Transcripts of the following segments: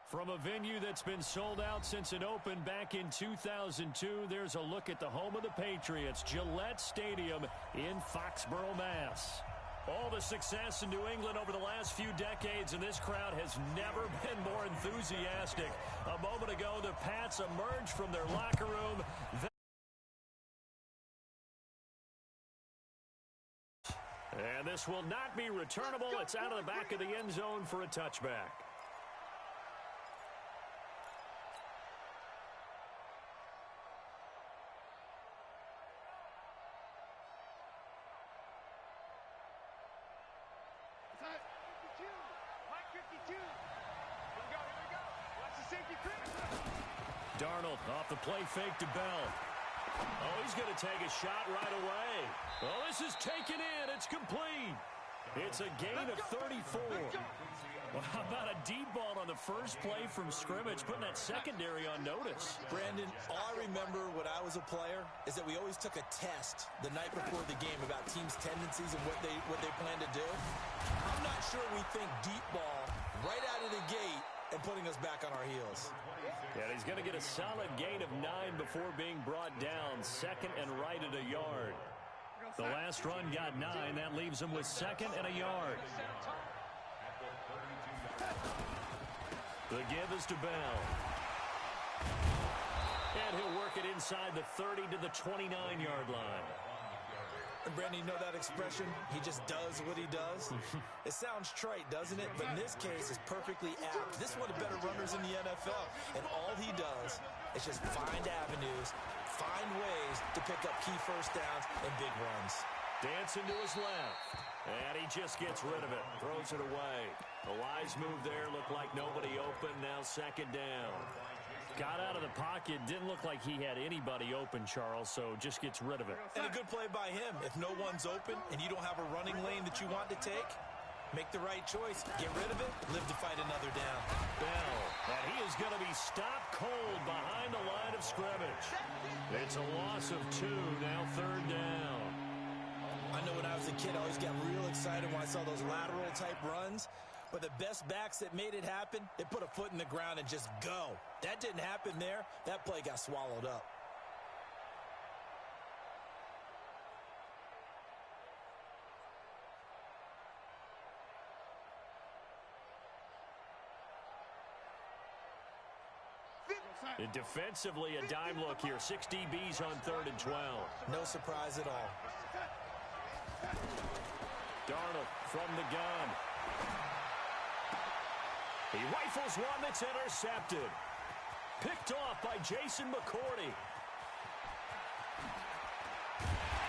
From a venue that's been sold out since it opened back in 2002, there's a look at the home of the Patriots, Gillette Stadium in Foxborough, Mass. All the success in New England over the last few decades, and this crowd has never been more enthusiastic. A moment ago, the Pats emerged from their locker room. And this will not be returnable. It's out of the back of the end zone for a touchback. Darnold off the play fake to Bell. Oh, he's going to take a shot right away. Oh, this is taken in. It's complete. It's a gain of 34. Well, how about a deep ball on the first play from scrimmage, putting that secondary on notice? Brandon, all I remember when I was a player is that we always took a test the night before the game about teams' tendencies and what they plan to do. I'm not sure we think deep ball right out of the gate and putting us back on our heels. And he's going to get a solid gain of 9 before being brought down. Second and right at a yard. The last run got 9. That leaves him with second and a yard. The give is to Bell. And he'll work it inside the 30 to the 29-yard line. And Brandon, you know that expression? He just does what he does. It sounds trite, doesn't it? But in this case, it's perfectly apt. This is one of the better runners in the NFL. And all he does is just find avenues, find ways to pick up key first downs and big runs. Dancing to his left. And he just gets rid of it. Throws it away. A wise move there. Looked like nobody open. Now second down. Got out of the pocket. Didn't look like he had anybody open, Charles, so just gets rid of it. And a good play by him. If no one's open and you don't have a running lane that you want to take, make the right choice. Get rid of it. Live to fight another down. Bell. And he is going to be stopped cold behind the line of scrimmage. It's a loss of 2. Now third down. I know when I was a kid, I always got real excited when I saw those lateral-type runs. But the best backs that made it happen, they put a foot in the ground and just go. That didn't happen there. That play got swallowed up. And defensively, a dime look here. 6 DBs on 3rd and 12. No surprise at all. Darnold from the gun. He rifles one that's intercepted. Picked off by Jason McCourty.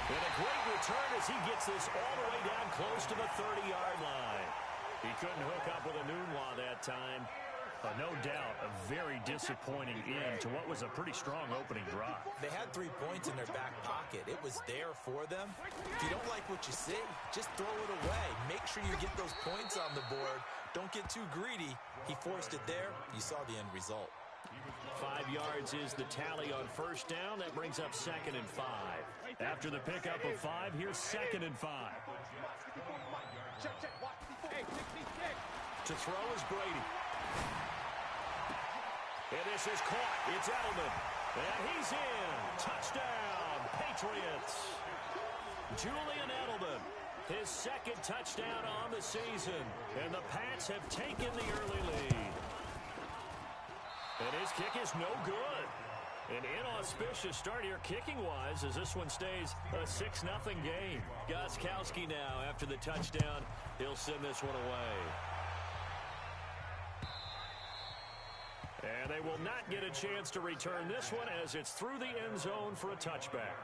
And a great return as he gets this all the way down close to the 30-yard line. He couldn't hook up with a Nunwa that time. No doubt a very disappointing end to what was a pretty strong opening drive. They had 3 points in their back pocket. It was there for them. If you don't like what you see, just throw it away. Make sure you get those points on the board. Don't get too greedy. He forced it there. You saw the end result. 5 yards is the tally on first down. That brings up 2nd and 5. After the pickup of 5, here's 2nd and 5. To throw is Brady. And this is caught. It's Edelman. And he's in. Touchdown, Patriots. Julian Edelman. His 2nd touchdown on the season. And the Pats have taken the early lead. And his kick is no good. An inauspicious start here kicking-wise as this one stays a 6-0 game. Gostkowski now after the touchdown. He'll send this one away. And they will not get a chance to return this one as it's through the end zone for a touchback.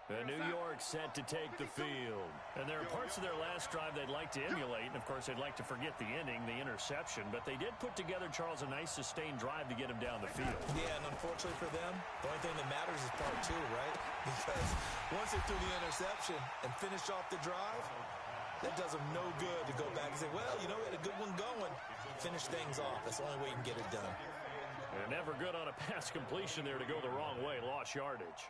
And New York set to take the field. And there are parts of their last drive they'd like to emulate. And, of course, they'd like to forget the ending, the interception. But they did put together, Charles, a nice sustained drive to get him down the field. Yeah, and unfortunately for them, the only thing that matters is part 2, right? Because once they threw the interception and finished off the drive, that does them no good to go back and say, well, you know, we had a good one going. Finish things off. That's the only way you can get it done. never good on a pass completion there to go the wrong way. Lost yardage.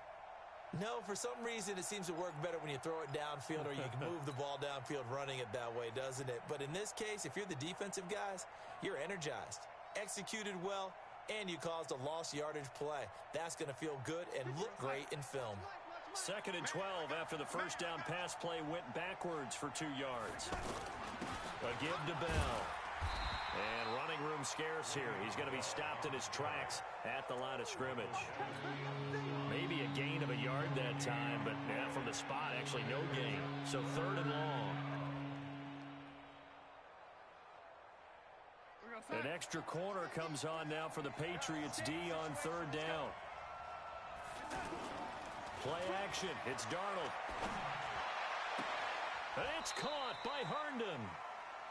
No, for some reason it seems to work better when you throw it downfield or you can move the ball downfield running it that way, doesn't it? But in this case, if you're the defensive guys, you're energized, executed well, and you caused a lost yardage play. That's going to feel good and look great in film. 2nd and 12 after the first down pass play went backwards for 2 yards. A give to Bell. And running room scarce here. He's going to be stopped in his tracks at the line of scrimmage. Maybe a gain of a yard that time, but yeah, from the spot, actually no gain. So 3rd and long. An extra corner comes on now for the Patriots D on 3rd down. Play action. It's Darnold. And it's caught by Herndon.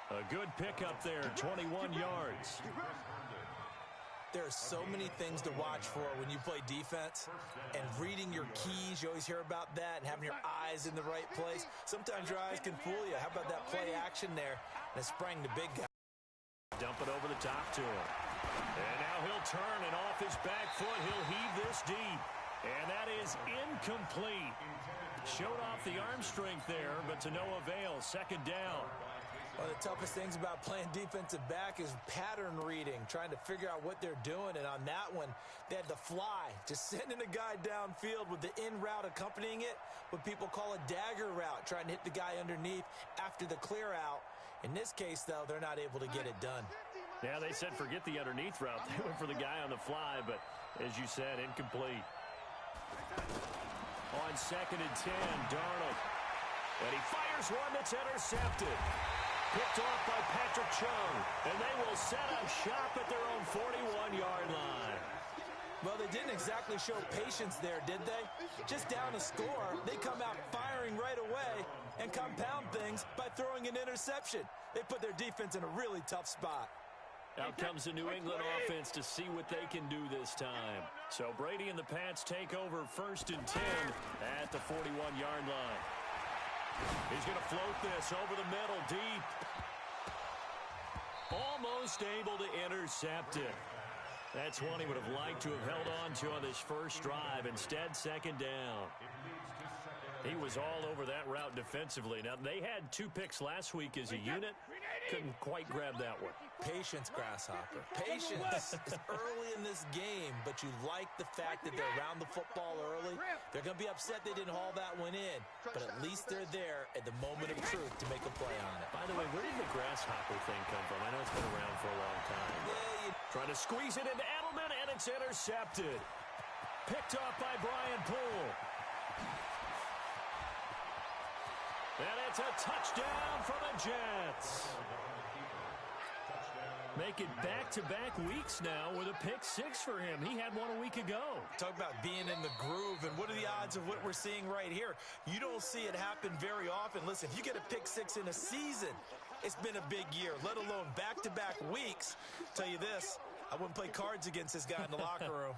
A good pickup there, 21 yards. There are so many things to watch for when you play defense, and reading your keys, you always hear about that, and having your eyes in the right place. Sometimes your eyes can fool you. How about that play action there? And sprang the big guy. Dump it over the top to him. And now he'll turn, and off his back foot, he'll heave this deep. And that is incomplete. Showed off the arm strength there, but to no avail. 2nd down. One of the toughest things about playing defensive back is pattern reading, trying to figure out what they're doing. And on that one, they had the fly, just sending a guy downfield with the in route accompanying it, what people call a dagger route, trying to hit the guy underneath after the clear out. In this case, though, they're not able to get it done. Yeah, they said forget the underneath route. They went for the guy on the fly, but as you said, incomplete. On 2nd and 10, Darnold. And he fires one that's intercepted. Picked off by Patrick Chung. And they will set up shop at their own 41-yard line. Well, they didn't exactly show patience there, did they? Just down a score, they come out firing right away and compound things by throwing an interception. They put their defense in a really tough spot. Out comes the New England offense to see what they can do this time. So Brady and the Pats take over 1st and 10 at the 41-yard line. He's going to float this over the middle deep. Almost able to intercept it. That's one he would have liked to have held on to on this first drive. Instead, 2nd down. He was all over that route defensively. Now, they had 2 picks last week as a unit. Couldn't quite grab that one. Patience, Grasshopper. Patience is early in this game, but you like the fact that they're around the football early. They're going to be upset they didn't haul that one in, but at least they're there at the moment of truth to make a play on it. By the way, where did the Grasshopper thing come from? I know it's been around for a long time. Trying to squeeze it into Edelman, and it's intercepted. Picked off by Brian Poole. And it's a touchdown for the Jets. Make it back-to-back weeks now with a pick 6 for him. He had one a week ago. Talk about being in the groove, and what are the odds of what we're seeing right here? You don't see it happen very often. Listen, if you get a pick 6 in a season, it's been a big year, let alone back-to-back weeks. Tell you this, I wouldn't play cards against this guy in the locker room.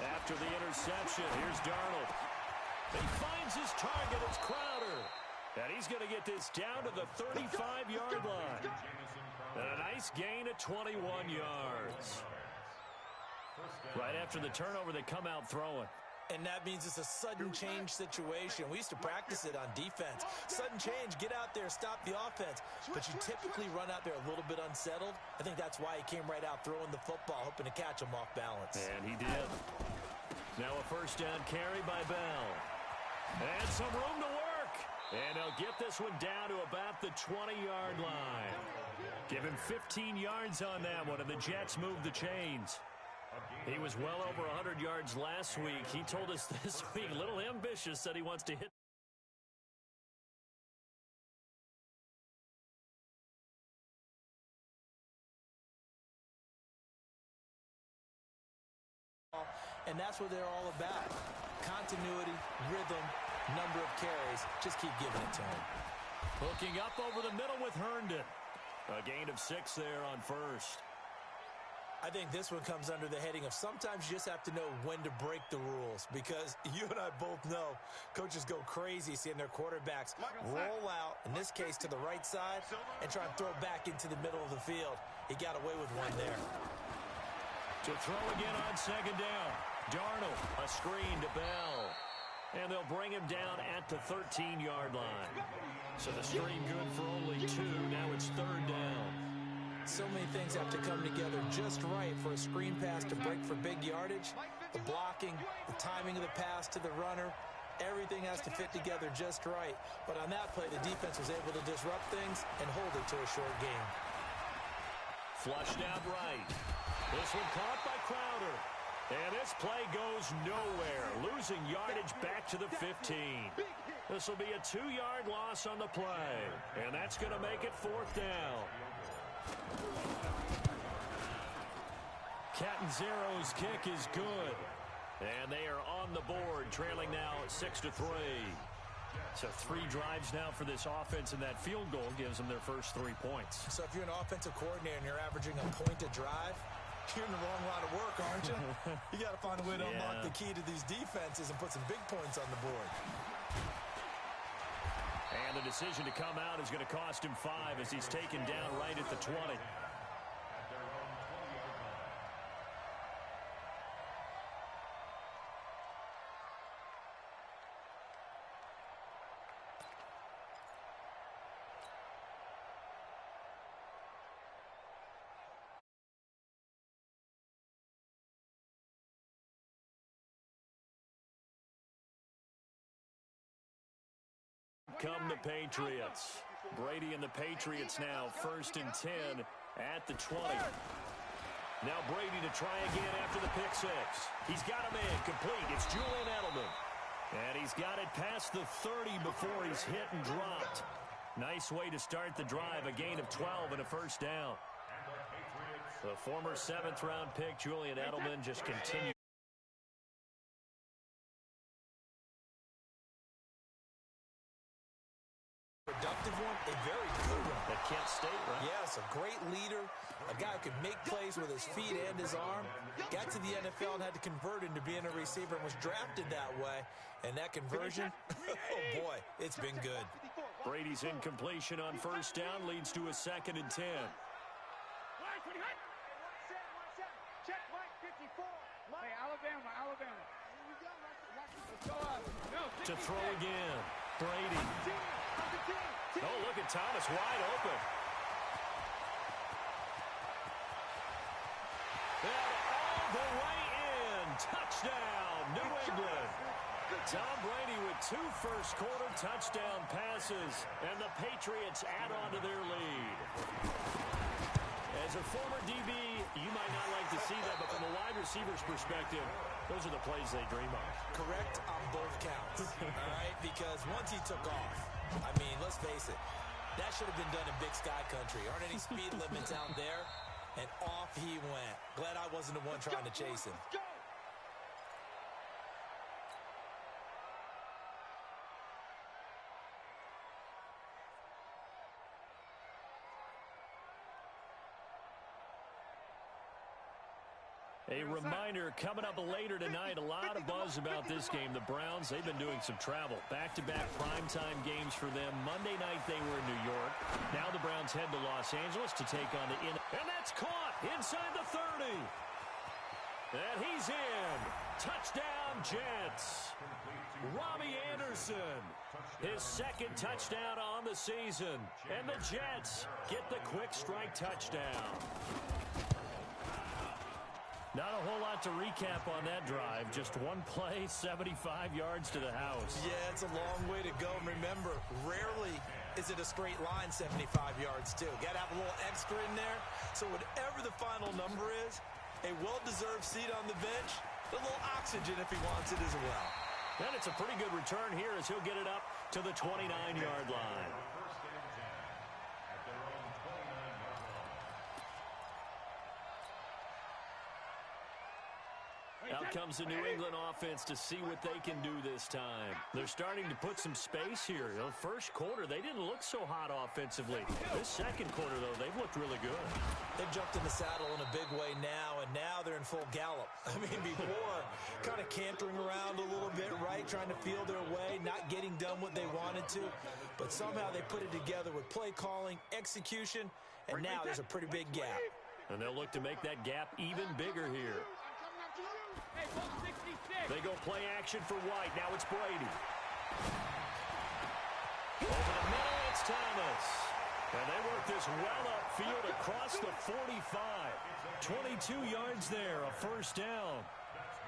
After the interception, here's Darnold. He finds his target. It's Crowder. And he's going to get this down to the 35-yard line. And a nice gain of 21 yards. Right after the turnover, they come out throwing. And that means it's a sudden change situation. We used to practice it on defense. Sudden change, get out there, stop the offense. But you typically run out there a little bit unsettled. I think that's why he came right out throwing the football, hoping to catch him off balance. And he did. Now a first down carry by Bell. And some room to work. And he'll get this one down to about the 20-yard line. Give him 15 yards on that one, and the Jets move the chains. He was well over 100 yards last week. He told us this week, a little ambitious, said he wants to hit. And that's what they're all about. Continuity, rhythm, number of carries. Just keep giving it to him. Hooking up over the middle with Herndon. A gain of 6 there on first. I think this one comes under the heading of sometimes you just have to know when to break the rules, because you and I both know coaches go crazy seeing their quarterbacks roll out, in this case to the right side, and try and throw back into the middle of the field. He got away with one there. To throw again on second down. Darnold, a screen to Bell. And they'll bring him down at the 13-yard line. So the screen good for only 2. Now it's third down. So many things have to come together just right for a screen pass to break for big yardage. The blocking, the timing of the pass to the runner, everything has to fit together just right. But on that play, the defense was able to disrupt things and hold it to a short game. Flushed out right. This one caught by Crowder. And this play goes nowhere, losing yardage back to the 15. This will be a 2-yard loss on the play, and that's going to make it fourth down. Catanzaro's kick is good, and they are on the board, trailing now 6-3. So 3 drives now for this offense, and that field goal gives them their first 3 points. So if you're an offensive coordinator and you're averaging a point a drive, you're in the wrong line of work, aren't you? You got to find a way to unlock the key to these defenses and put some big points on the board. And the decision to come out is going to cost him 5 as he's taken down right at the 20. Come the Patriots. Brady and the Patriots now 1st and 10 at the 20. Now Brady to try again after the pick 6. He's got a man complete. It's Julian Edelman. And he's got it past the 30 before he's hit and dropped. Nice way to start the drive. A gain of 12 and a first down. The former 7th-round pick, Julian Edelman, just continues. Productive one, a very good one. At Kent State, right? Yes, a great leader, a guy who could make plays with his feet and his arm. Got to the NFL and had to convert into being a receiver and was drafted that way. And that conversion, oh boy, it's been good. Brady's incompletion on first down leads to a 2nd and 10. To throw again, Brady. Oh, look at Thomas, wide open. And all the way in. Touchdown, New England. Tom Brady with 2 first-quarter touchdown passes, and the Patriots add on to their lead. As a former DB, you might not like to see that, but from a wide receiver's perspective, those are the plays they dream of. Correct on both counts, all right? Because once he took off, I mean, let's face it, that should have been done in Big Sky Country. Aren't any speed limits out there? And off he went. Glad I wasn't the one trying to chase him. A reminder, coming up later tonight, a lot of buzz about this game. The Browns, they've been doing some travel. Back-to-back primetime games for them. Monday night, they were in New York. Now the Browns head to Los Angeles to take on the And that's caught inside the 30. And he's in. Touchdown, Jets. Robbie Anderson, his 2nd touchdown on the season. And the Jets get the quick strike touchdown. Not a whole lot to recap on that drive. Just one play, 75 yards to the house. Yeah, it's a long way to go. And remember, rarely is it a straight line 75 yards, too. Got to have a little extra in there. So whatever the final number is, a well-deserved seat on the bench, a little oxygen if he wants it as well. And it's a pretty good return here as he'll get it up to the 29-yard line. Out comes the New England offense to see what they can do this time. They're starting to put some space here. The first quarter, they didn't look so hot offensively. This second quarter, though, they've looked really good. They've jumped in the saddle in a big way now, and now they're in full gallop. I mean, before, kind of cantering around a little bit, right, trying to feel their way, not getting done what they wanted to. But somehow they put it together with play calling, execution, and now there's a pretty big gap. And they'll look to make that gap even bigger here. They go play action for White. Now it's Brady. Over the middle, it's Thomas. And they work this well upfield across the 45. 22 yards there, a first down.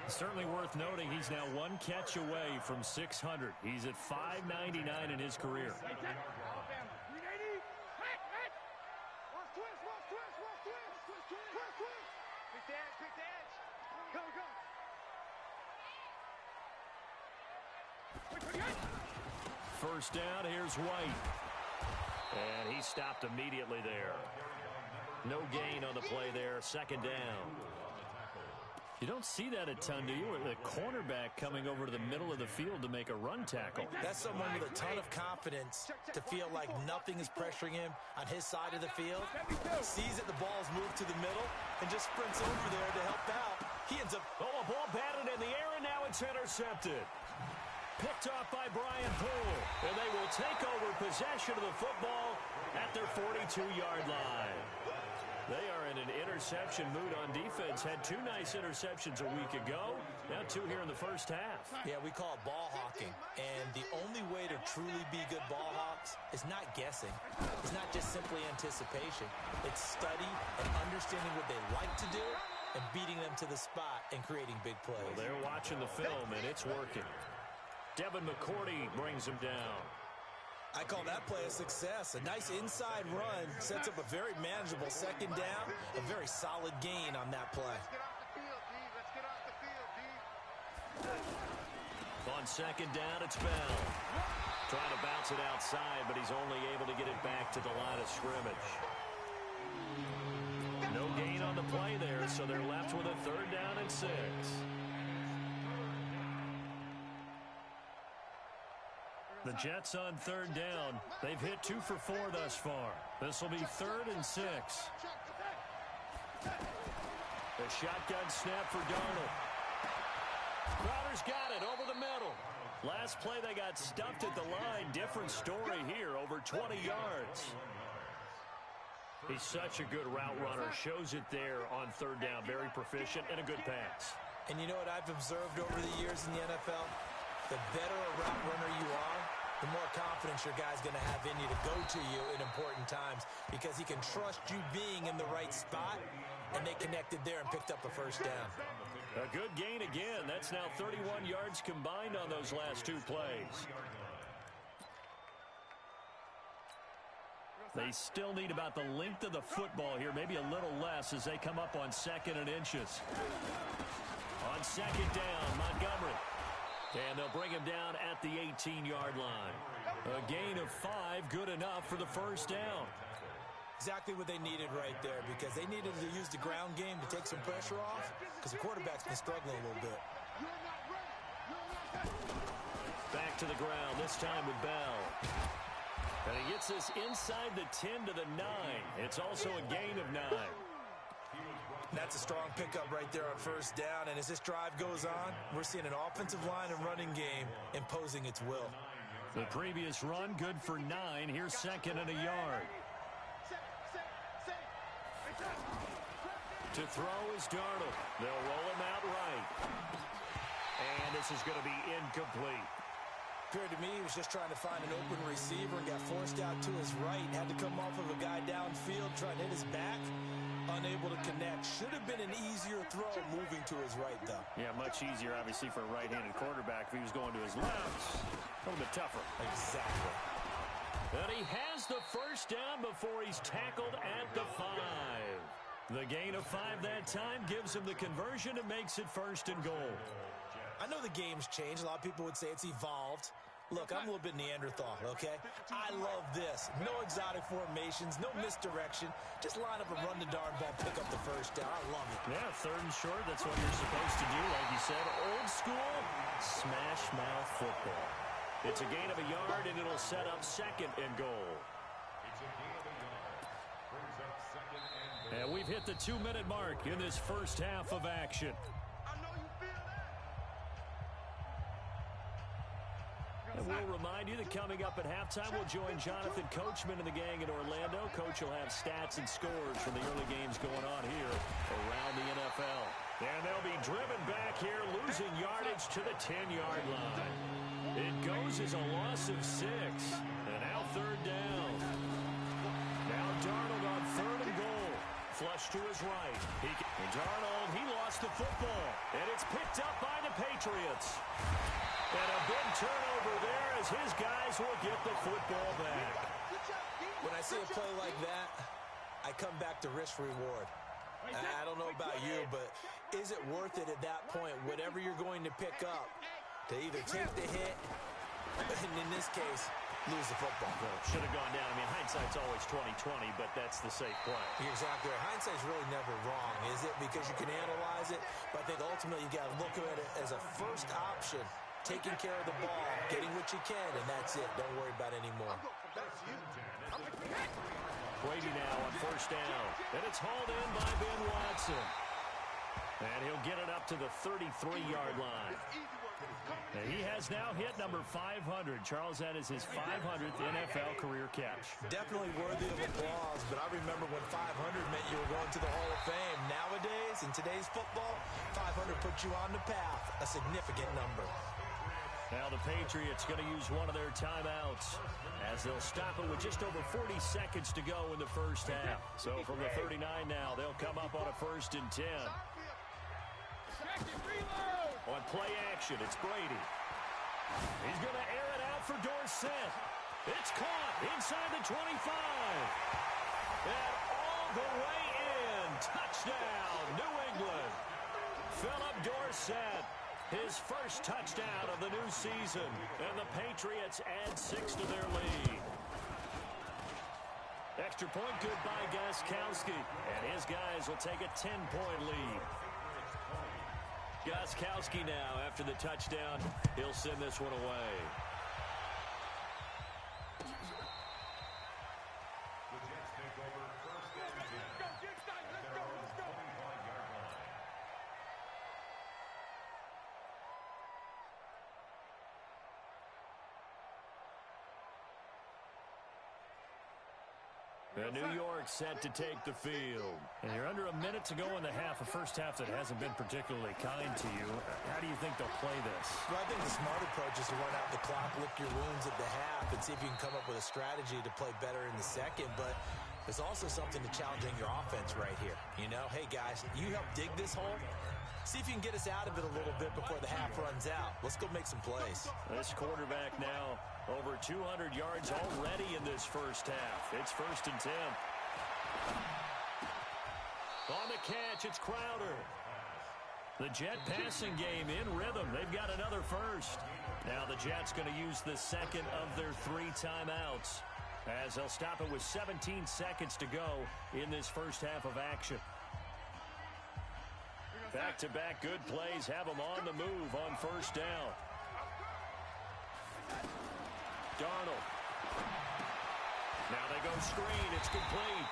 Certainly worth noting he's now one catch away from 600. He's at 599 in his career. First down, here's White. And he stopped immediately there. No gain on the play there, second down. You don't see that a ton, do you? The cornerback coming over to the middle of the field to make a run tackle. That's someone with a ton of confidence to feel like nothing is pressuring him on his side of the field. Sees that the ball's moved to the middle and just sprints over there to help out. He ends up... Oh, a ball batted in the air, and now it's intercepted. Picked off by Brian Poole. And they will take over possession of the football at their 42-yard line. They are in an interception mood on defense. Had two nice interceptions a week ago. Now two here in the first half. Yeah, we call it ball hawking. And the only way to truly be good ball hawks is not guessing. It's not just simply anticipation. It's study and understanding what they like to do and beating them to the spot and creating big plays. Well, they're watching the film, and it's working. Devin McCourty brings him down. I call that play a success. A nice inside run sets up a very manageable second down, a very solid gain on that play. On second down, it's Bell. Trying to bounce it outside, but he's only able to get it back to the line of scrimmage. No gain on the play there, so they're left with a third down and 6. The Jets on third down. They've hit 2 for 4 thus far. This will be 3rd and 6. The shotgun snap for Darnold. Crowder's got it over the middle. Last play they got stuffed at the line. Different story here, over 20 yards. He's such a good route runner. Shows it there on third down. Very proficient and a good pass. And you know what I've observed over the years in the NFL? The better a route runner you are, the more confidence your guy's going to have in you to go to you in important times because he can trust you being in the right spot, and they connected there and picked up a first down. A good gain again. That's now 31 yards combined on those last 2 plays. They still need about the length of the football here, maybe a little less as they come up on 2nd and inches. On second down, Montgomery. And they'll bring him down at the 18-yard line. A gain of 5, good enough for the first down. Exactly what they needed right there because they needed to use the ground game to take some pressure off because the quarterback's been struggling a little bit. Back to the ground, this time with Bell. And he gets this inside the 10 to the 9. It's also a gain of 9. That's a strong pickup right there on first down, and as this drive goes on, we're seeing an offensive line and running game imposing its will. The previous run, good for 9. Here's 2nd and a yard. To throw is Darnold. They'll roll him out right. And this is going to be incomplete. Appeared to me he was just trying to find an open receiver and got forced out to his right. Had to come off of a guy downfield, trying to hit his back. Unable to connect. Should have been an easier throw moving to his right, though. Yeah, much easier, obviously, for a right-handed quarterback. If he was going to his left, a little bit tougher. Exactly. And he has the first down before he's tackled at the 5. The gain of 5 that time gives him the conversion and makes it 1st and goal. I know the game's changed. A lot of people would say it's evolved. Look, I'm a little bit Neanderthal, okay? I love this. No exotic formations, no misdirection. Just line up and run the darn ball, pick up the first down. I love it. Yeah, 3rd and short, that's what you're supposed to do. Like you said, old school smash mouth football. It's a gain of a yard, and it'll set up 2nd and goal. And we've hit the 2-minute mark in this first half of action. And we'll remind you that coming up at halftime, we'll join Jonathan Coachman and the gang in Orlando. Coach will have stats and scores from the early games going on here around the NFL. And they'll be driven back here, losing yardage to the 10-yard line. It goes as a loss of 6. And now 3rd down. Now Darnold on 3rd and goal. Flush to his right. Darnold, he lost the football. And it's picked up by the Patriots. And a big turnover there as his guys will get the football back. When I see a play like that, I come back to risk-reward. I don't know about you, but is it worth it at that point, whatever you're going to pick up, to either take the hit, and in this case, lose the football? Well, should have gone down. I mean, hindsight's always 20/20, but that's the safe play. You're exactly right. Hindsight's really never wrong, is it? Because you can analyze it, but I think ultimately you got to look at it as a first option. Taking care of the ball, getting what you can, and that's it. Don't worry about it anymore. Brady now on 1st down. And it's hauled in by Ben Watson. And he'll get it up to the 33-yard line. And he has now hit number 500. Charles, that is his 500th NFL career catch. Definitely worthy of applause, but I remember when 500 meant you were going to the Hall of Fame. Nowadays, in today's football, 500 puts you on the path, a significant number. Now the Patriots going to use one of their timeouts as they'll stop it with just over 40 seconds to go in the first half. So from the 39 now, they'll come up on a 1st and 10. On play action, it's Brady. He's going to air it out for Dorsett. It's caught inside the 25. And all the way in. Touchdown, New England. Philip Dorsett. His first touchdown of the new season. And the Patriots add 6 to their lead. Extra point good by Gostkowski. And his guys will take a 10-point lead. Gostkowski now, after the touchdown, he'll send this one away. New York set to take the field. And you're under a minute to go in the half, a first half that hasn't been particularly kind to you. How do you think they'll play this? Well, I think the smart approach is to run out the clock, lick your wounds at the half, and see if you can come up with a strategy to play better in the second. But there's also something to challenging your offense right here. You know, hey, guys, you help dig this hole. See if you can get us out of it a little bit before the half runs out. Let's go make some plays. This quarterback now over 200 yards already in this first half. It's 1st and 10. On the catch, it's Crowder. The Jet passing game in rhythm. They've got another first. Now the Jets going to use the second of their 3 timeouts as they'll stop it with 17 seconds to go in this first half of action. Back-to-back good plays have them on the move on 1st down. Darnold. Now they go screen. It's complete.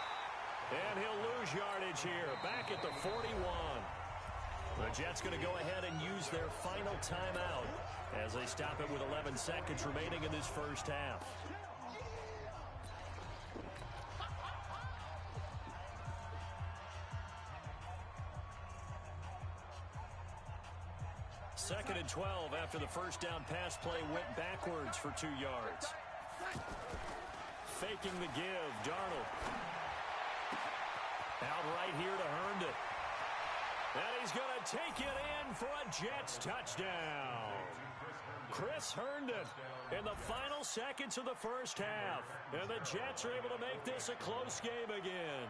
And he'll lose yardage here. Back at the 41. The Jets going to go ahead and use their final timeout as they stop it with 11 seconds remaining in this first half. Second and 12 after the first down pass play went backwards for 2 yards. Faking the give, Darnold. Out right here to Herndon. And he's going to take it in for a Jets touchdown. Chris Herndon in the final seconds of the first half. And the Jets are able to make this a close game again.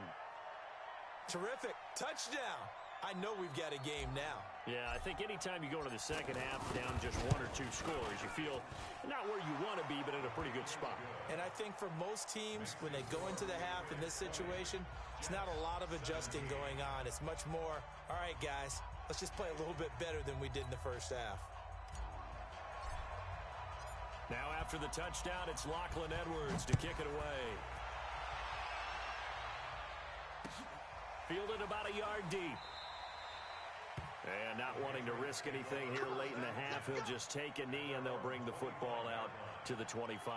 Terrific. Touchdown. I know we've got a game now. Yeah, I think anytime you go into the second half down just 1 or 2 scores, you feel not where you want to be, but in a pretty good spot. And I think for most teams, when they go into the half in this situation, it's not a lot of adjusting going on. It's much more, all right, guys, let's just play a little bit better than we did in the first half. Now after the touchdown, it's Lachlan Edwards to kick it away. Fielded about a yard deep. And not wanting to risk anything here late in the half, he'll just take a knee and they'll bring the football out to the 25.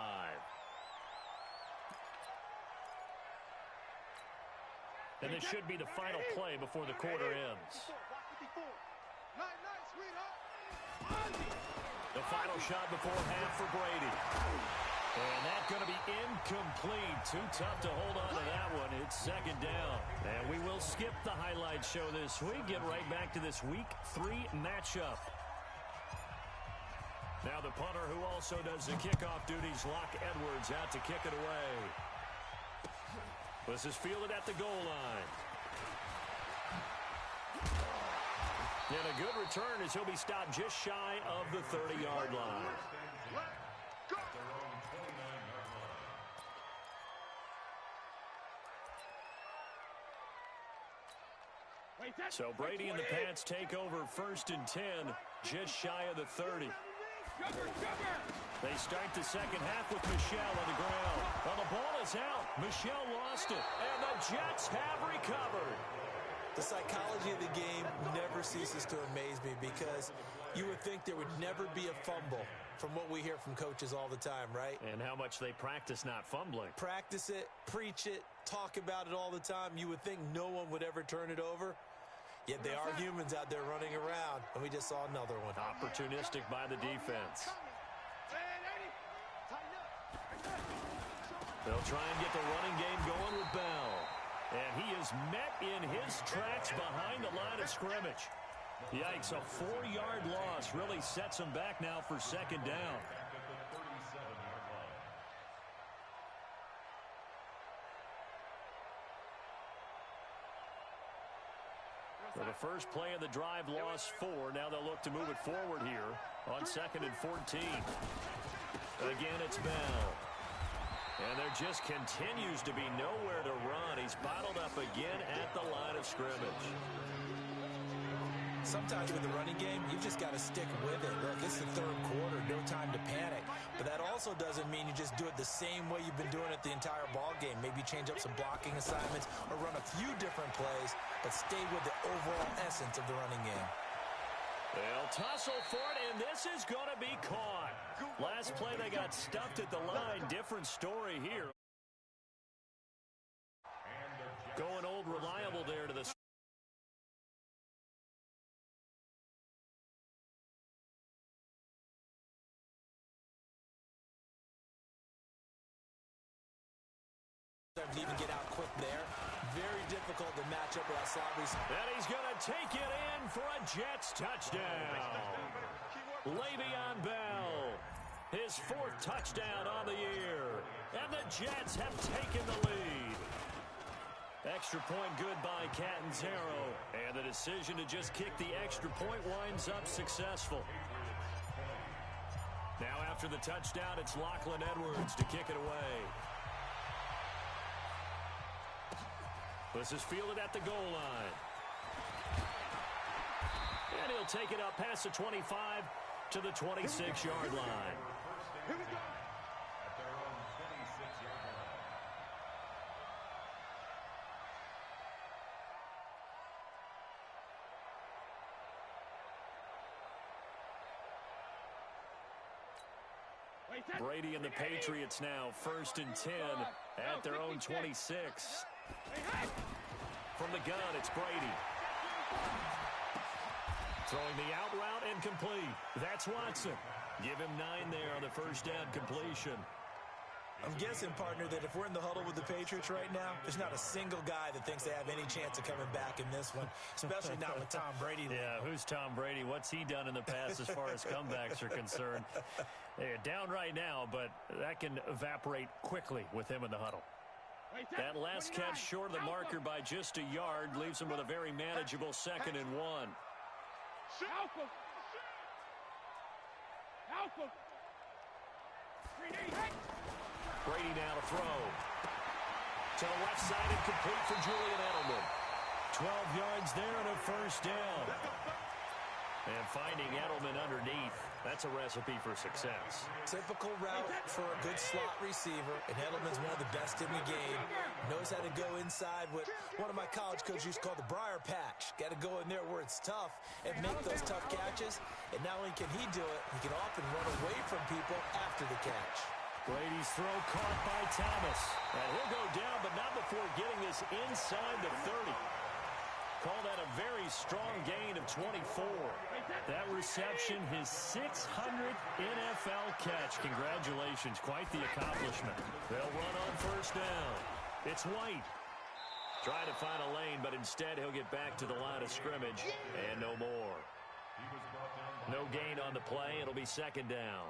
And this should be the final play before the quarter ends. The final shot before half for Brady. And that's going to be incomplete. Too tough to hold on to that one. It's second down. And we will skip the highlight show this week. Get right back to this Week 3 matchup. Now the punter who also does the kickoff duties, Lachlan Edwards, out to kick it away. This is fielded at the goal line. And a good return as he'll be stopped just shy of the 30-yard line. So Brady and the Pats take over 1st and 10, just shy of the 30. They start the second half with Michel on the ground. Well, the ball is out. Michel lost it, and the Jets have recovered. The psychology of the game never ceases to amaze me because you would think there would never be a fumble from what we hear from coaches all the time, right? And how much they practice not fumbling. Practice it, preach it, talk about it all the time. You would think no one would ever turn it over. Yet they are humans out there running around, and we just saw another one. Opportunistic by the defense. They'll try and get the running game going with Bell. And he is met in his tracks behind the line of scrimmage. Yikes, a 4-yard loss really sets him back now for second down. So the first play of the drive lost 4. Now they'll look to move it forward here on 2nd and 14. Again, it's Bell. And there just continues to be nowhere to run. He's bottled up again at the line of scrimmage. Sometimes with the running game, you've just got to stick with it. Look, it's the 3rd quarter, no time to panic. But that also doesn't mean you just do it the same way you've been doing it the entire ball game. Maybe change up some blocking assignments or run a few different plays, but stay with the overall essence of the running game. They'll tussle for it, and this is going to be caught. Last play, they got stuffed at the line. Different story here. Going old reliable there to the... To even get out quick there. Very difficult to match up with Aslavi's. And he's going to take it in for a Jets touchdown. Le'Veon Bell, his 4th touchdown on the year. And the Jets have taken the lead. Extra point good by Catanzaro. And the decision to just kick the extra point winds up successful. Now after the touchdown, it's Lachlan Edwards to kick it away. This is fielded at the goal line. And he'll take it up past the 25 to the 26-yard line. Here we go. Brady and the Patriots now 1st and 10 at their own 26. From the gun, it's Brady. Throwing the out route and complete. That's Watson. Give him 9 there on the first down completion. I'm guessing, partner, that if we're in the huddle with the Patriots right now, there's not a single guy that thinks they have any chance of coming back in this one, especially not with Tom Brady. Yeah, who's Tom Brady? What's he done in the past as far as comebacks are concerned? They're down right now, but that can evaporate quickly with him in the huddle. That last catch short of the marker by just a yard leaves him with a very manageable 2nd and 1. Brady now to throw. To the left side and complete for Julian Edelman. 12 yards there and a first down. And finding Edelman underneath, that's a recipe for success. Typical route for a good slot receiver, and Edelman's one of the best in the game. Knows how to go inside what one of my college coaches used to call the briar patch. Got to go in there where it's tough and make those tough catches. And not only can he do it, he can often run away from people after the catch. Brady's throw caught by Thomas. And he'll go down, but not before getting this inside the 30. Call that a very strong gain of 24. That reception, his 600th NFL catch. Congratulations, quite the accomplishment. They'll run on first down. It's White. Trying to find a lane, but instead he'll get back to the line of scrimmage, and no more. No gain on the play. It'll be 2nd down.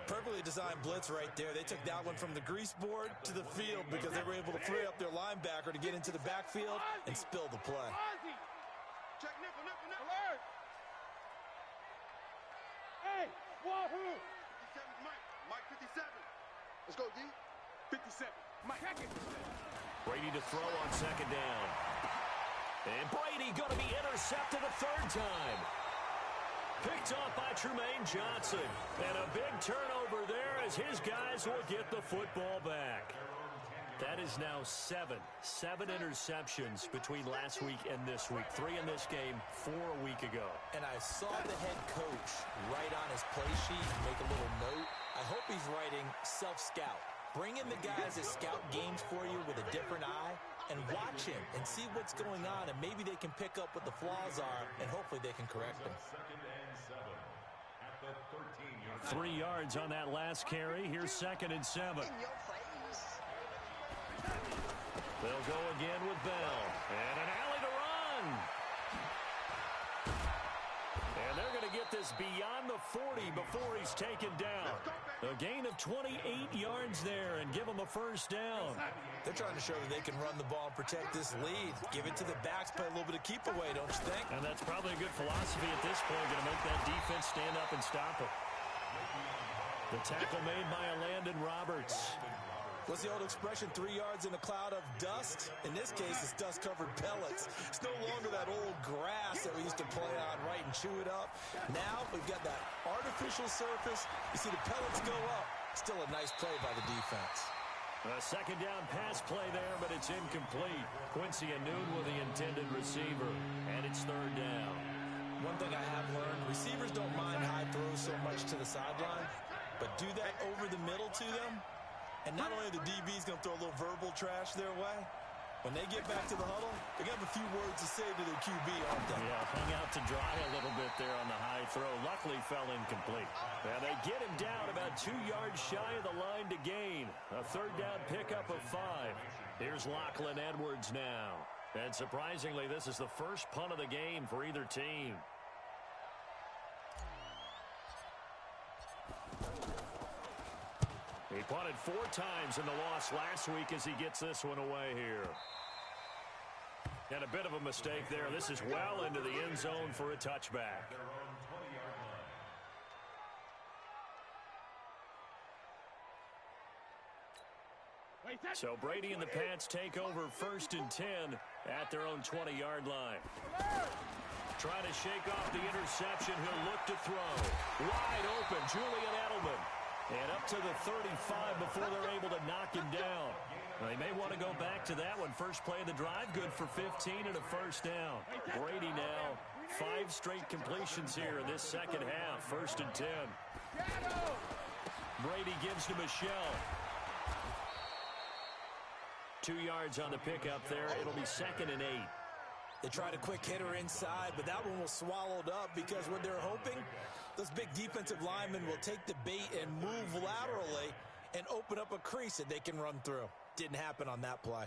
Perfectly designed blitz right there. They took that one from the grease board to the field because they were able to free up their linebacker to get into the backfield and spill the play. Check nickel. Alert! Hey, wahoo! 57, Mike 57. Let's go, D. 57. Mike, check it. Brady to throw on 2nd down. And Brady going to be intercepted a 3rd time. Picked off by Trumaine Johnson. And a big turnover there as his guys will get the football back. That is now 7 interceptions between last week and this week. 3 in this game, 4 a week ago. And I saw the head coach write on his play sheet and make a little note. I hope he's writing self-scout. Bring in the guys that scout games for you with a different eye and watch him and see what's going on, and maybe they can pick up what the flaws are, and hopefully they can correct them. 3 yards on that last carry. Here's 2nd and 7. They'll go again with Bell. And an alley to run. And they're going to get this beyond the 40 before he's taken down. A gain of 28 yards there and give him a first down. They're trying to show that they can run the ball and protect this lead. Give it to the backs, play a little bit of keep away, don't you think? And that's probably a good philosophy at this point. Going to make that defense stand up and stop it. The tackle made by Landon Roberts. What's the old expression, 3 yards in a cloud of dust? In this case, it's dust-covered pellets. It's no longer that old grass that we used to play on, right, and chew it up. Now we've got that artificial surface. You see the pellets go up. Still a nice play by the defense. A 2nd down pass play there, but it's incomplete. Quincy Anoon with the intended receiver, and it's 3rd down. One thing I have learned, receivers don't mind high throws so much to the sideline, but do that over the middle to them, and not only the DB's going to throw a little verbal trash their way, when they get back to the huddle, they're going to have a few words to say to their QB, aren't they? Yeah, hung out to dry a little bit there on the high throw. Luckily fell incomplete. Now they get him down about 2 yards shy of the line to gain. A 3rd down pickup of 5. Here's Lachlan Edwards now. And surprisingly, this is the first punt of the game for either team. He punted 4 times in the loss last week as he gets this one away here. And a bit of a mistake there. This is well into the end zone for a touchback. So Brady and the Pats take over 1st and 10 at their own 20-yard line. Trying to shake off the interception. He'll look to throw. Wide open, Julian Edelman. And up to the 35 before they're able to knock him down. Now, they may want to go back to that one. First play of the drive, good for 15 and a first down. Brady now, 5 straight completions here in this 2nd half. 1st and 10. Brady gives to Michelle. 2 yards on the pickup there. It'll be 2nd and 8. They tried a quick hitter inside, but that one was swallowed up because what they're hoping, those big defensive linemen will take the bait and move laterally and open up a crease that they can run through. Didn't happen on that play.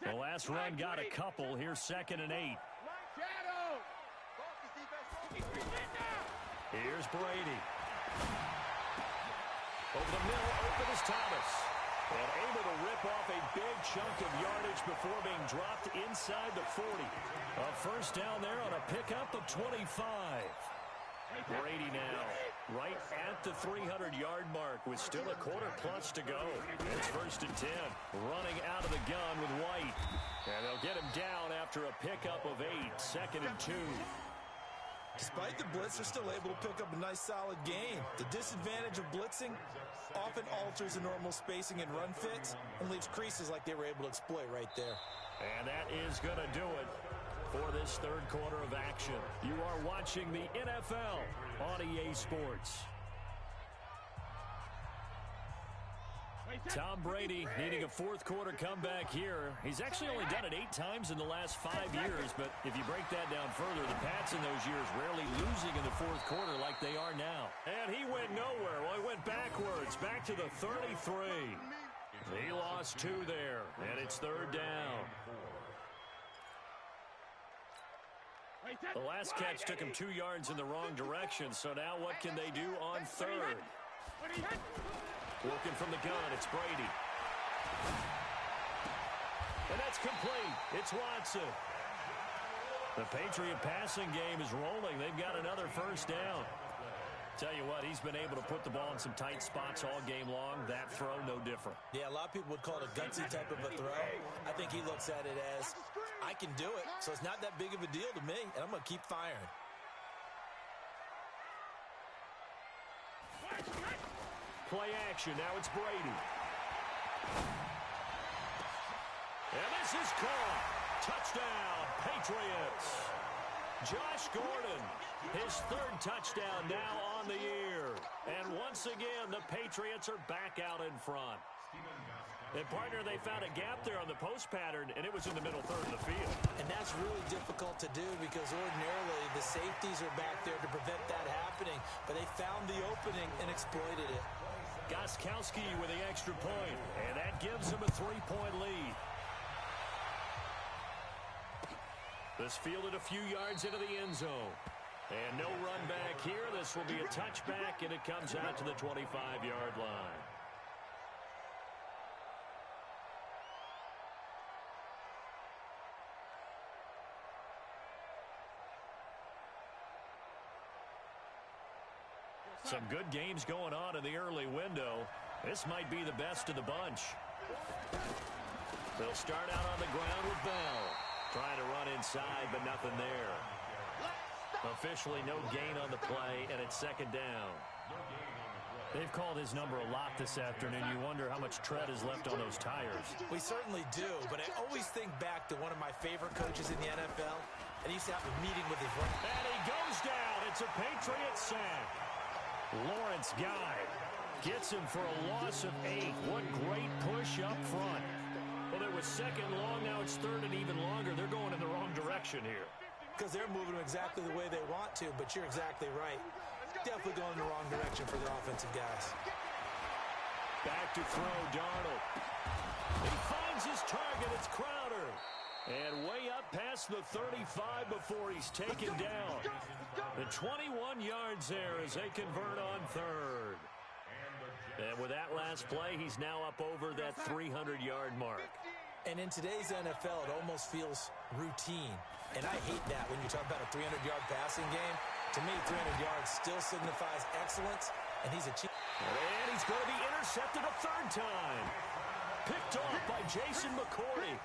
The last run got a couple. Here's 2nd and 8. Here's Brady. Over the middle, open is Thomas. And able to rip off a big chunk of yardage before being dropped inside the 40. A first down there on a pickup of 25. Brady now right at the 300-yard mark with still a quarter plus to go. It's 1st and 10. Running out of the gun with White. And they'll get him down after a pickup of 8. 2nd and 2. Despite the blitz, they're still able to pick up a nice solid gain. The disadvantage of blitzing often alters the normal spacing and run fits and leaves creases like they were able to exploit right there. And that is going to do it for this third quarter of action. You are watching the NFL on EA Sports. Tom Brady needing a fourth quarter comeback here. He's actually only done it 8 times in the last 5 years, but if you break that down further, the Pats in those years rarely losing in the fourth quarter like they are now. And he went nowhere. Well, he went backwards, back to the 33. He lost 2 there, and it's 3rd down. The last catch took him 2 yards in the wrong direction, so now what can they do on 3rd? Working from the gun, it's Brady. And that's complete. It's Watson. The Patriot passing game is rolling. They've got another first down. Tell you what, he's been able to put the ball in some tight spots all game long. That throw, no different. Yeah, a lot of people would call it a gutsy type of a throw. I think he looks at it as, I can do it, so it's not that big of a deal to me, and I'm going to keep firing. Play action. Now it's Brady. And this is caught. Touchdown, Patriots. Josh Gordon, his 3rd touchdown now on the year. And once again, the Patriots are back out in front. And, partner, they found a gap there on the post pattern, and it was in the middle third of the field. And that's really difficult to do because ordinarily the safeties are back there to prevent that happening. But they found the opening and exploited it. Gostkowski with the extra point, and that gives him a 3-point lead. This fielded a few yards into the end zone. And no run back here. This will be a touchback, and it comes out to the 25-yard line. Some good games going on in the early window. This might be the best of the bunch. They'll start out on the ground with Bell. Trying to run inside, but nothing there. Officially no gain on the play, and it's 2nd down. They've called his number a lot this afternoon. You wonder how much tread is left on those tires. We certainly do, but I always think back to one of my favorite coaches in the NFL, and he used to have a meeting with his running. And he goes down. It's a Patriot sack. Lawrence Guy gets him for a loss of 8. What great push up front. Well, it was 2nd long. Now it's 3rd and even longer. They're going in the wrong direction here. Because they're moving exactly the way they want to, but you're exactly right. Definitely going in the wrong direction for their offensive guys. Back to throw, Darnold. He finds his target. It's Crowder. And way up past the 35 before he's taken down. The 21 yards there as they convert on 3rd. And with that last play, he's now up over that 300-yard mark. And in today's NFL, it almost feels routine. And I hate that when you talk about a 300-yard passing game. To me, 300 yards still signifies excellence, and he's achieved. And he's going to be intercepted a 3rd time. Picked off by Jason McCourty.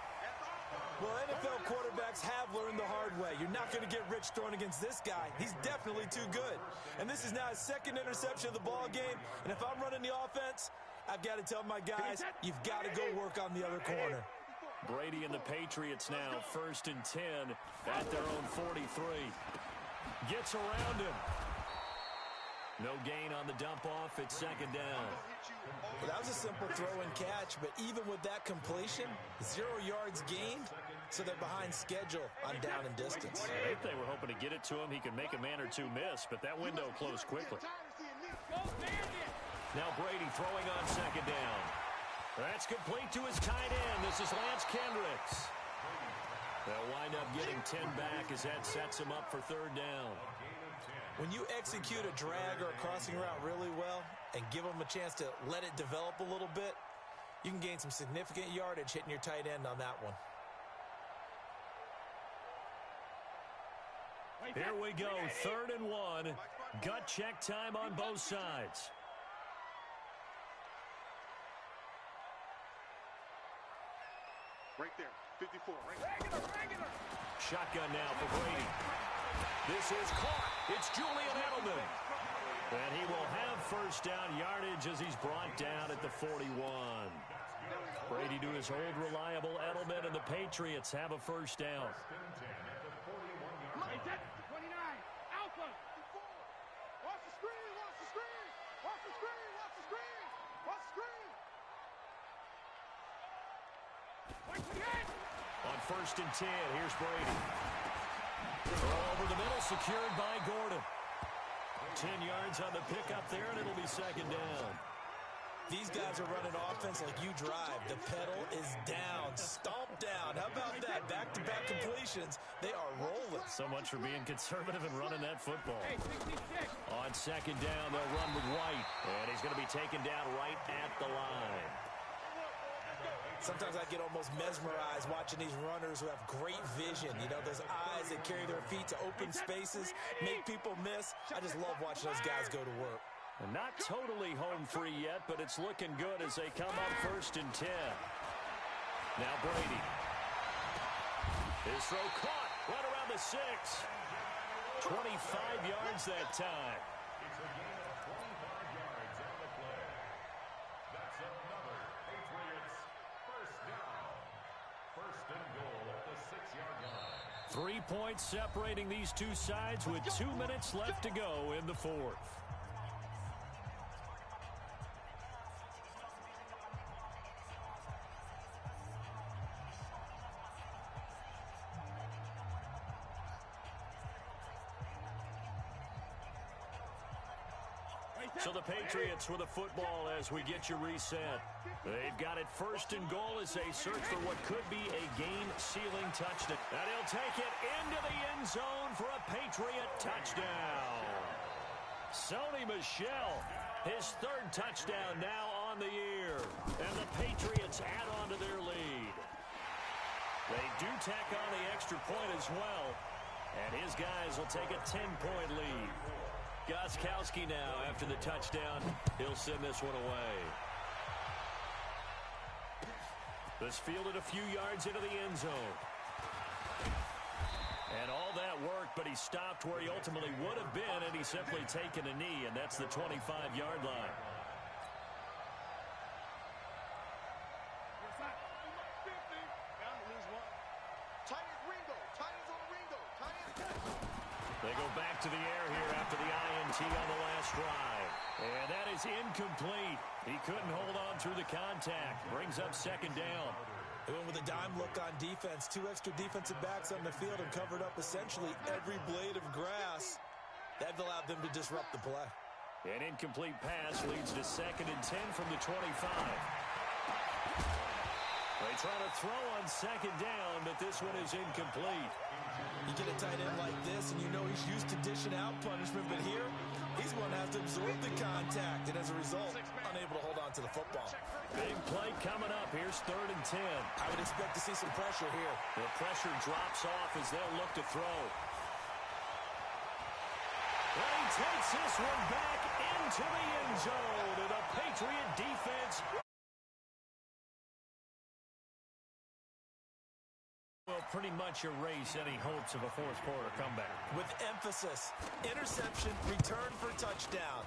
Well, NFL quarterbacks have learned the hard way. You're not going to get rich throwing against this guy. He's definitely too good. And this is now his 2nd interception of the ball game. And if I'm running the offense, I've got to tell my guys, you've got to go work on the other corner. Brady and the Patriots now 1st and 10 at their own 43. Gets around him. No gain on the dump off. It's 2nd down. Well, that was a simple throw and catch, but even with that completion, 0 yards gained, so they're behind schedule on down and distance. I think they were hoping to get it to him. He could make a man or two miss, but that window closed quickly. Now Brady throwing on 2nd down. That's complete to his tight end. This is Lance Kendricks. They'll wind up getting 10 back as that sets him up for 3rd down. When you execute a drag or a crossing route really well and give them a chance to let it develop a little bit, you can gain some significant yardage hitting your tight end on that one. Here we go, 3rd and 1. Gut check time on both sides. Right there, 54. Regular. Shotgun now for Brady. This is caught. It's Julian Edelman. And he will have first down yardage as he's brought down at the 41. Brady to his old reliable Edelman, and the Patriots have a first down. 29. Alpha. Watch the screen. Watch the screen. On 1st and 10, here's Brady. Throw over the middle, secured by Gordon. 10 yards on the pickup there, and it'll be 2nd down. These guys are running offense like you drive. The pedal is down, stomped down. How about that? Back-to-back completions. They are rolling. So much for being conservative and running that football. On 2nd down, they'll run with White, and he's going to be taken down right at the line. Sometimes I get almost mesmerized watching these runners who have great vision. You know, those eyes that carry their feet to open spaces, make people miss. I just love watching those guys go to work. And not totally home free yet, but it's looking good as they come up 1st and 10. Now Brady. His throw caught right around the 6. 25 yards that time. That's another Patriots first down. 1st and goal at the 6-yard line. 3 points separating these two sides with 2 minutes left to go in the 4th. So the Patriots with the football as we get you reset. They've got it 1st and goal as they search for what could be a game-sealing touchdown. And he'll take it into the end zone for a Patriot touchdown. Sony Michel, his 3rd touchdown now on the year. And the Patriots add on to their lead. They do tack on the extra point as well. And his guys will take a 10-point lead. Gostkowski now after the touchdown. He'll send this one away. This fielded a few yards into the end zone. And all that worked, but he stopped where he ultimately would have been, and he's simply taken a knee, and that's the 25-yard line. They go back to the air here after the INT on the last drive. And that is incomplete. He couldn't hold on through the contact. Brings up 2nd down. They went with a dime look on defense. 2 extra defensive backs on the field and covered up essentially every blade of grass. That allowed them to disrupt the play. An incomplete pass leads to 2nd and 10 from the 25. They try to throw on 2nd down, but this one is incomplete. You get a tight end like this, and you know he's used to dishing out punishment, but here, he's going to have to absorb the contact, and as a result, unable to hold on to the football. Big play coming up. Here's 3rd and 10. I would expect to see some pressure here. The pressure drops off as they'll look to throw. And he takes this one back into the end zone, and the Patriot defense will pretty much erase any hopes of a 4th quarter comeback. With emphasis, interception, return for touchdown.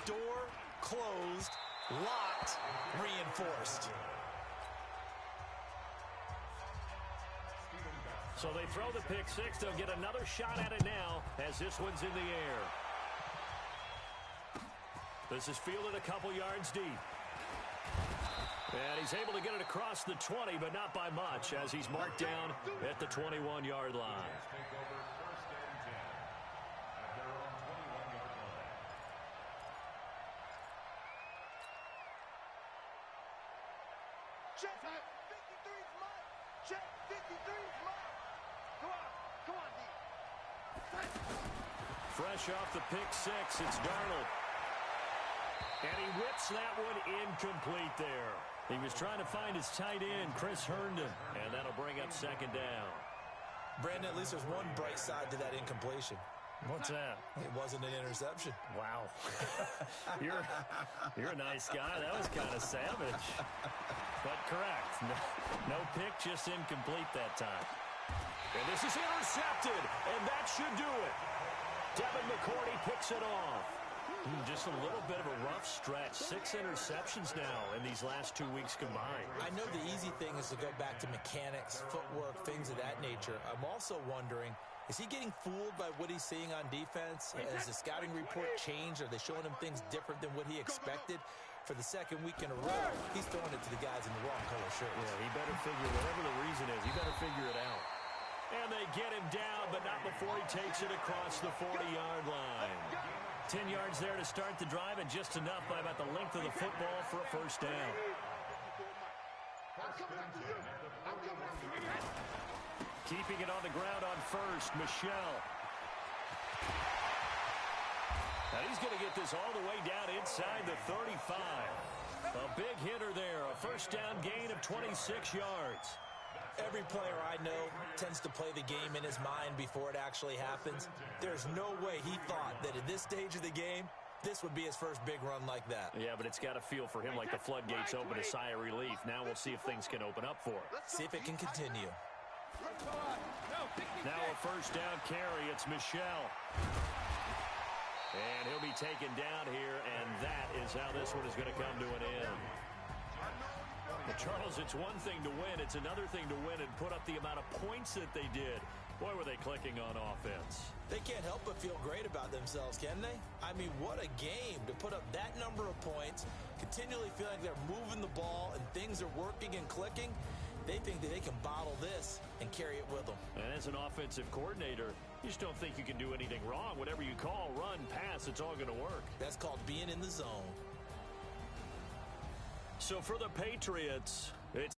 Door closed, locked, reinforced. So they throw the pick 6. They'll get another shot at it now as this one's in the air. This is fielded a couple yards deep. And he's able to get it across the 20, but not by much, as he's marked down at the 21-yard line. Check 53's mark. Check 53's mark. Come on, D. Fresh off the pick six, it's Darnold. And he whips that one incomplete there. He was trying to find his tight end, Chris Herndon, and that'll bring up second down. Brandon, at least there's one bright side to that incompletion. What's that? It wasn't an interception. Wow. You're a nice guy. That was kind of savage. But correct. No pick, just incomplete that time. And this is intercepted, and that should do it. Devin McCourty picks it off. Just a little bit of a rough stretch. 6 interceptions now in these last 2 weeks combined. I know the easy thing is to go back to mechanics, footwork, things of that nature. I'm also wondering, is he getting fooled by what he's seeing on defense? Has the scouting report changed? Are they showing him things different than what he expected? For the second week in a row, he's throwing it to the guys in the wrong color shirts. Yeah, he better figure, whatever the reason is, he better figure it out. And they get him down, but not before he takes it across the 40-yard line. 10 yards there to start the drive, and just enough by about the length of the football for a first down. Keeping it on the ground on first, Michel. Now he's going to get this all the way down inside the 35. A big hitter there, a first down gain of 26 yards. Every player I know tends to play the game in his mind before it actually happens. There's no way he thought that at this stage of the game, this would be his first big run like that. Yeah, but it's got to feel for him like the floodgates open, a sigh of relief. Now we'll see if things can open up for him. See if it can continue. Now a first down carry. It's Michel. And he'll be taken down here, and that is how this one is going to come to an end. Well, Charles, it's one thing to win. It's another thing to win and put up the amount of points that they did. Boy, were they clicking on offense. They can't help but feel great about themselves, can they? I mean, what a game to put up that number of points, continually feeling like they're moving the ball and things are working and clicking. They think that they can bottle this and carry it with them. And as an offensive coordinator, you just don't think you can do anything wrong. Whatever you call, run, pass, it's all going to work. That's called being in the zone. So for the Patriots, it's